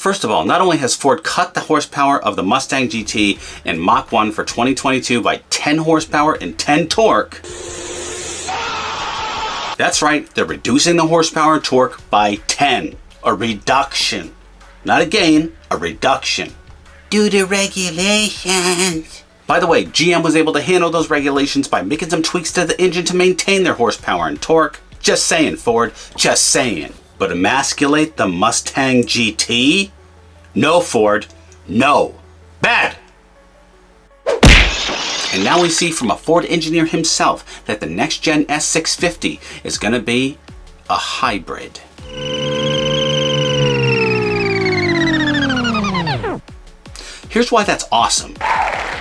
First of all, not only has Ford cut the horsepower of the Mustang GT and Mach 1 for 2022 by 10 horsepower and 10 torque. That's right, they're reducing the horsepower and torque by 10. A reduction. Not a gain, a reduction. Due to regulations. By the way, GM was able to handle those regulations by making some tweaks to the engine to maintain their horsepower and torque. Just saying, Ford, just saying. But emasculate the Mustang GT? No, Ford, no. Bad! And now we see from a Ford engineer himself that the next-gen S650 is going to be a hybrid. Here's why that's awesome.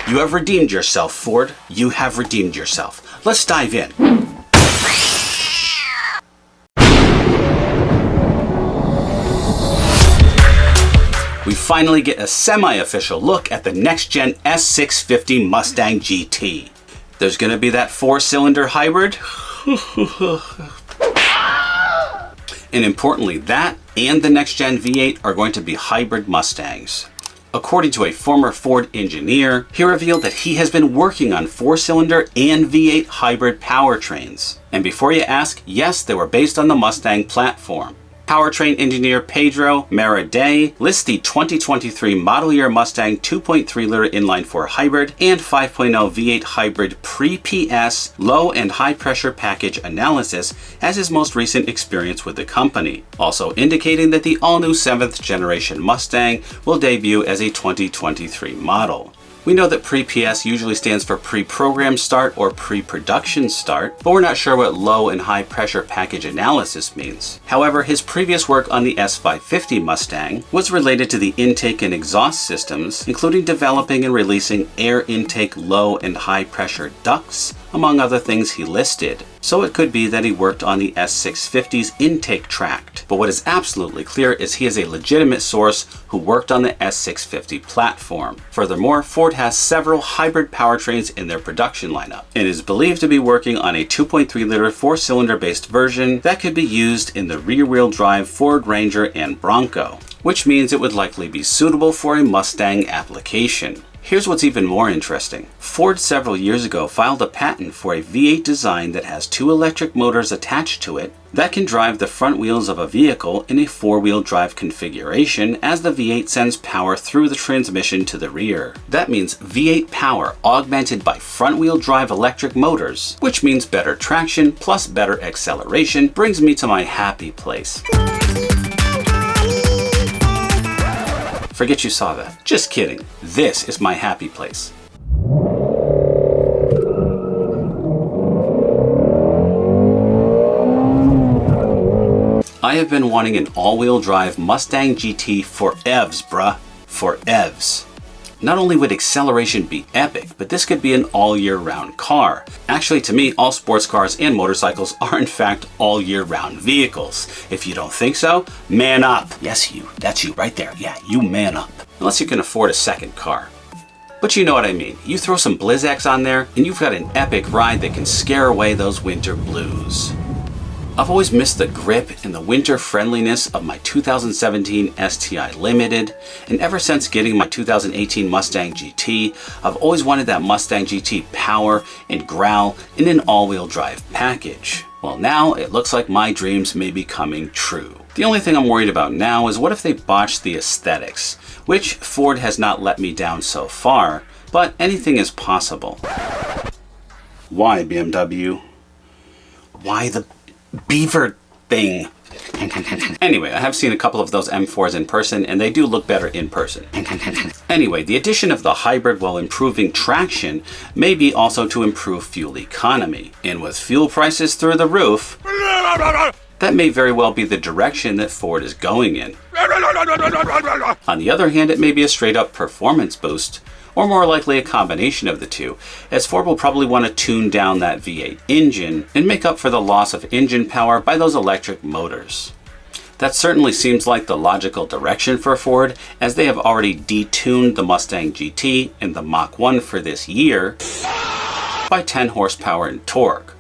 You have redeemed yourself, Ford. You have redeemed yourself. Let's dive in. We finally get a semi-official look at the next-gen S650 Mustang GT. There's going to be that 4-cylinder hybrid. And importantly, that and the next-gen V8 are going to be hybrid Mustangs. According to a former Ford engineer, he revealed that he has been working on 4-cylinder and V8 hybrid powertrains. And before you ask, yes, they were based on the Mustang platform. Powertrain engineer Pedro Maraday lists the 2023 model year Mustang 2.3-liter inline-4 hybrid and 5.0 V8 hybrid pre-PS low and high pressure package analysis as his most recent experience with the company, also indicating that the all-new 7th generation Mustang will debut as a 2023 model. We know that pre-PS usually stands for pre-program start or pre-production start, but we're not sure what low and high pressure package analysis means. However, his previous work on the S650 Mustang was related to the intake and exhaust systems, including developing and releasing air intake low and high pressure ducts, among other things he listed. So it could be that he worked on the S650's intake tract. But what is absolutely clear is he is a legitimate source who worked on the S650 platform. Furthermore, Ford has several hybrid powertrains in their production lineup and is believed to be working on a 2.3-liter 4-cylinder based version that could be used in the rear-wheel drive Ford Ranger and Bronco, which means it would likely be suitable for a Mustang application. Here's what's even more interesting. Ford several years ago filed a patent for a V8 design that has 2 electric motors attached to it that can drive the front wheels of a vehicle in a 4-wheel drive configuration as the V8 sends power through the transmission to the rear. That means V8 power augmented by front-wheel drive electric motors, which means better traction plus better acceleration, brings me to my happy place. Forget you saw that. Just kidding. This is my happy place. I have been wanting an all-wheel drive Mustang GT for EVs, bruh. For EVs. Not only would acceleration be epic, but this could be an all-year-round car. Actually, to me, all sports cars and motorcycles are in fact all-year-round vehicles. If you don't think so, man up. Yes, you. That's you right there. Yeah, you man up. Unless you can afford a second car. But you know what I mean. You throw some Blizzaks on there, and you've got an epic ride that can scare away those winter blues. I've always missed the grip and the winter friendliness of my 2017 STI Limited, and ever since getting my 2018 Mustang GT, I've always wanted that Mustang GT power and growl in an all-wheel drive package. Well, now it looks like my dreams may be coming true. The only thing I'm worried about now is what if they botch the aesthetics, which Ford has not let me down so far, but anything is possible. Why, BMW? Why the beaver thing? Anyway, I have seen a couple of those M4s in person, and they do look better in person. Anyway, the addition of the hybrid while improving traction may be also to improve fuel economy. And with fuel prices through the roof, that may very well be the direction that Ford is going in. On the other hand, it may be a straight up performance boost, or more likely a combination of the two, as Ford will probably want to tune down that V8 engine and make up for the loss of engine power by those electric motors. That certainly seems like the logical direction for Ford, as they have already detuned the Mustang GT and the Mach 1 for this year by 10 horsepower and torque.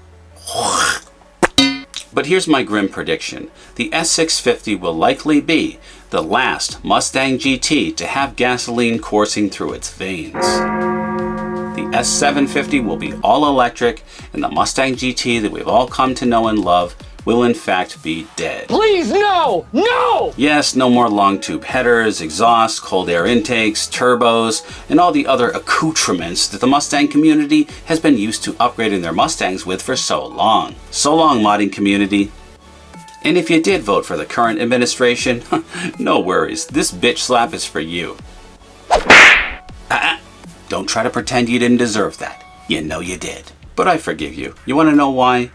But here's my grim prediction. The S650 will likely be the last Mustang GT to have gasoline coursing through its veins. The S750 will be all electric, and the Mustang GT that we've all come to know and love will in fact be dead. Please, no! No! Yes, no more long tube headers, exhausts, cold air intakes, turbos, and all the other accoutrements that the Mustang community has been used to upgrading their Mustangs with for so long. So long, modding community. And if you did vote for the current administration, no worries, this bitch slap is for you. Don't try to pretend you didn't deserve that. You know you did. But I forgive you. You want to know why?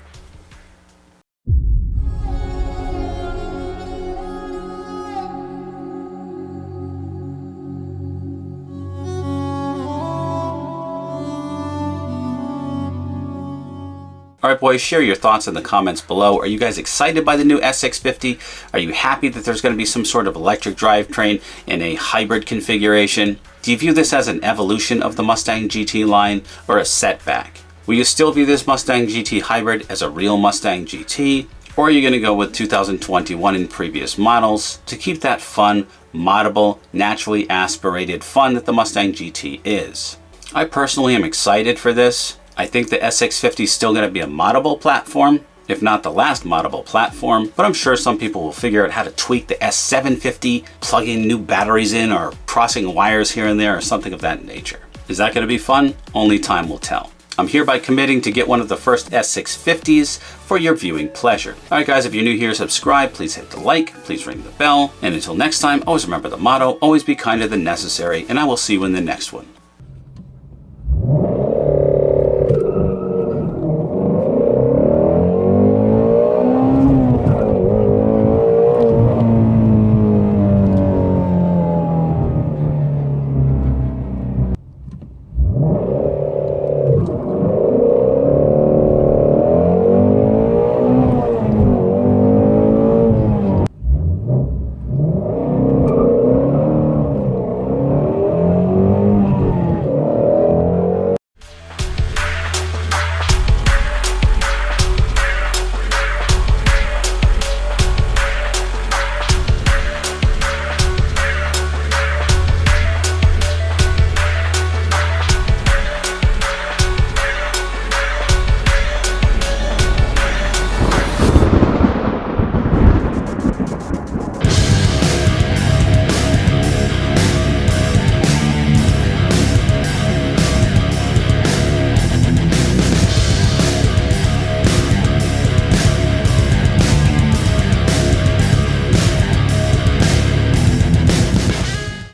Alright boys, share your thoughts in the comments below. Are you guys excited by the new S650? Are you happy that there's going to be some sort of electric drivetrain in a hybrid configuration? Do you view this as an evolution of the Mustang GT line or a setback? Will you still view this Mustang GT hybrid as a real Mustang GT? Or are you going to go with 2021 and previous models to keep that fun, moddable, naturally aspirated fun that the Mustang GT is? I personally am excited for this. I think the S650 is still going to be a moddable platform, if not the last moddable platform, but I'm sure some people will figure out how to tweak the S750, plugging new batteries in or crossing wires here and there or something of that nature. Is that going to be fun? Only time will tell. I'm hereby committing to get one of the first S650s for your viewing pleasure. Alright guys, if you're new here, subscribe, please hit the like, please ring the bell, and until next time, always remember the motto, always be kinder than necessary, and I will see you in the next one.